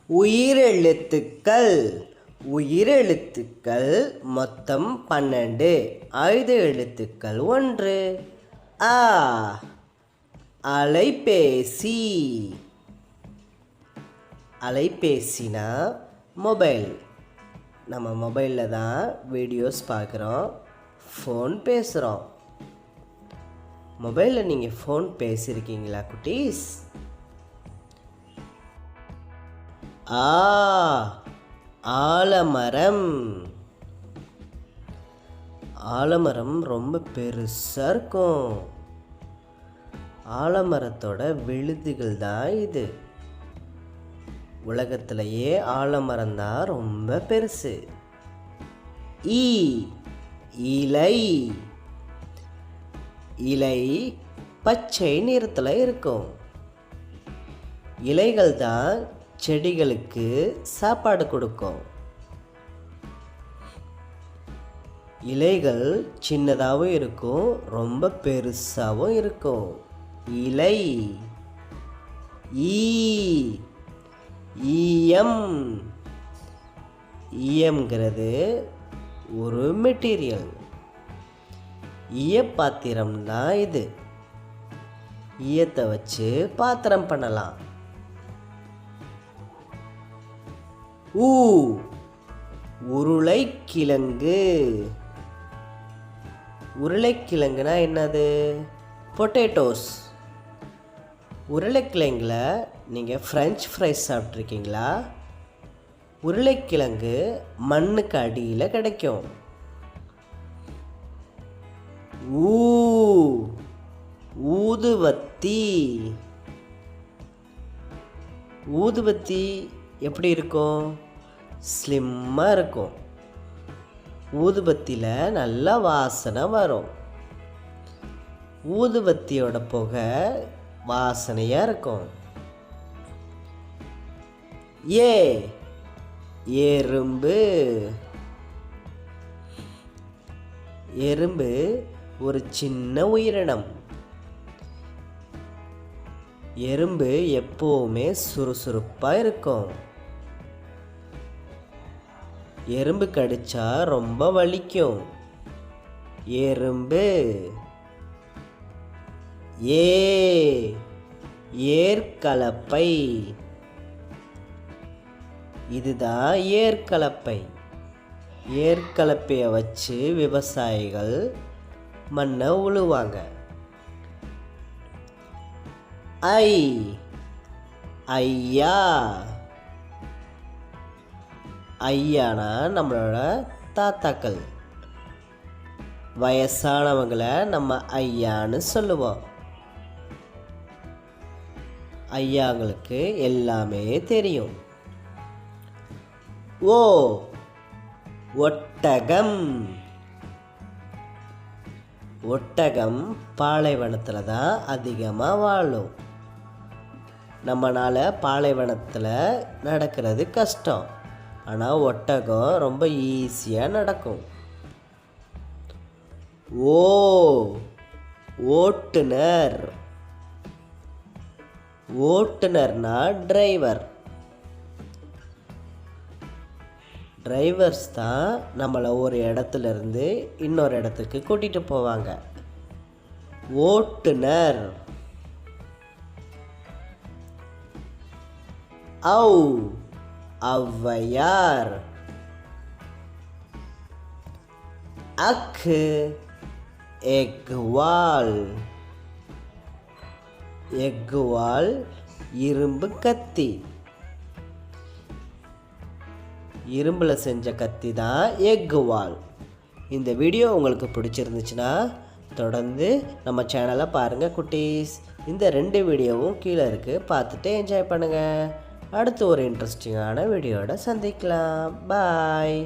உயிரெழுத்துக்கள் உயிரெழுத்துக்கள் மொத்தம் 12. ஆயுத எழுத்துக்கள் 1. ஆ. அலைபேசி. அலைபேசினா மொபைல். நம்ம மொபைலில் தான் வீடியோஸ் பார்க்குறோம், ஃபோன் பேசுகிறோம். மொபைலில் நீங்கள் ஃபோன் பேசியிருக்கீங்களா குட்டீஸ்? ஆ. ஆலமரம். ஆலமரம் ரொம்ப பெருசாக இருக்கும். ஆலமரத்தோட விழுதுகள் தான் இது. உலகத்திலேயே ஆலமரம் தான் ரொம்ப பெருசு. ஈ. இலை. இலை பச்சை நிறத்தில் இருக்கும். இலைகள் தான் செடிகளுக்கு சாப்பாடு கொடுக்கும். இலைகள் சின்னதாகவும் இருக்கும், ரொம்ப பெருசாகவும் இருக்கும். இலை. ஈ. ஈயம். ஈயம்ங்கிறது ஒரு மெட்டீரியல். ஈயப்பாத்திரம் தான் இது. ஈயத்தை வச்சு பாத்திரம் பண்ணலாம். ஊ. உருளைக்கிழங்கு. உருளைக்கிழங்குனா என்னது? பொட்டேட்டோஸ். உருளைக்கிழங்குல நீங்கள் ஃப்ரெஞ்ச் ஃப்ரைஸ் சாப்பிட்ருக்கீங்களா? உருளைக்கிழங்கு மண்ணுக்கு அடியில் கிடைக்கும். ஊ. ஊதுவத்தி. ஊதுவத்தி எப்படி இருக்கும்? ஸ்லிம்மாக இருக்கும். ஊதுபத்தியில் நல்லா வாசனை வரும். ஊதுபத்தியோட புகை வாசனையாக இருக்கும். ஏ. எறும்பு. எறும்பு ஒரு சின்ன உயிரினம். எறும்பு எப்போவுமே சுறுசுறுப்பாக இருக்கும். எறும்பு கடிச்சா ரொம்ப வலிக்கும். எறும்பு. ஏ. ஏர்கலப்பை. இதுதான் ஏர்கலப்பை. ஏர்கலப்பையை வச்சு விவசாயிகள் மண்ணை உழுவாங்க. ஐ. ஐயா. ஐயானா நம்மளோட தாத்தாக்கள். வயசானவங்களை நம்ம ஐயான்னு சொல்லுவோம். ஐயாங்களுக்கு எல்லாமே தெரியும். ஓ. ஒட்டகம். ஒட்டகம் பாலைவனத்தில் தான் அதிகமாக வாழும். நம்மளால் பாலைவனத்தில் நடக்கிறது கஷ்டம், ஆனால் ஒட்டகம் ரொம்ப ஈஸியாக நடக்கும். ஓ. ஓட்டுநர். ஓட்டுநர்னா டிரைவர். டிரைவர்ஸ் தான் நம்மளை ஒரு இடத்துலேருந்து இன்னொரு இடத்துக்கு கூட்டிகிட்டு போவாங்க. ஓட்டுநர். ஔ. ஔவையார். அக்கு. எக்குவால். எக்குவால் இரும்பு கத்தி. இரும்பில் செஞ்ச கத்தி தான் எக்குவால். இந்த வீடியோ உங்களுக்கு பிடிச்சிருந்துச்சுன்னா தொடர்ந்து நம்ம சேனலை பாருங்கள் குட்டீஸ். இந்த 2 வீடியோவும் கீழே இருக்குது, பார்த்துட்டு என்ஜாய் பண்ணுங்கள். அடுத்து ஒரு இன்ட்ரெஸ்டிங்கான வீடியோட சந்திக்கலாம். பாய்.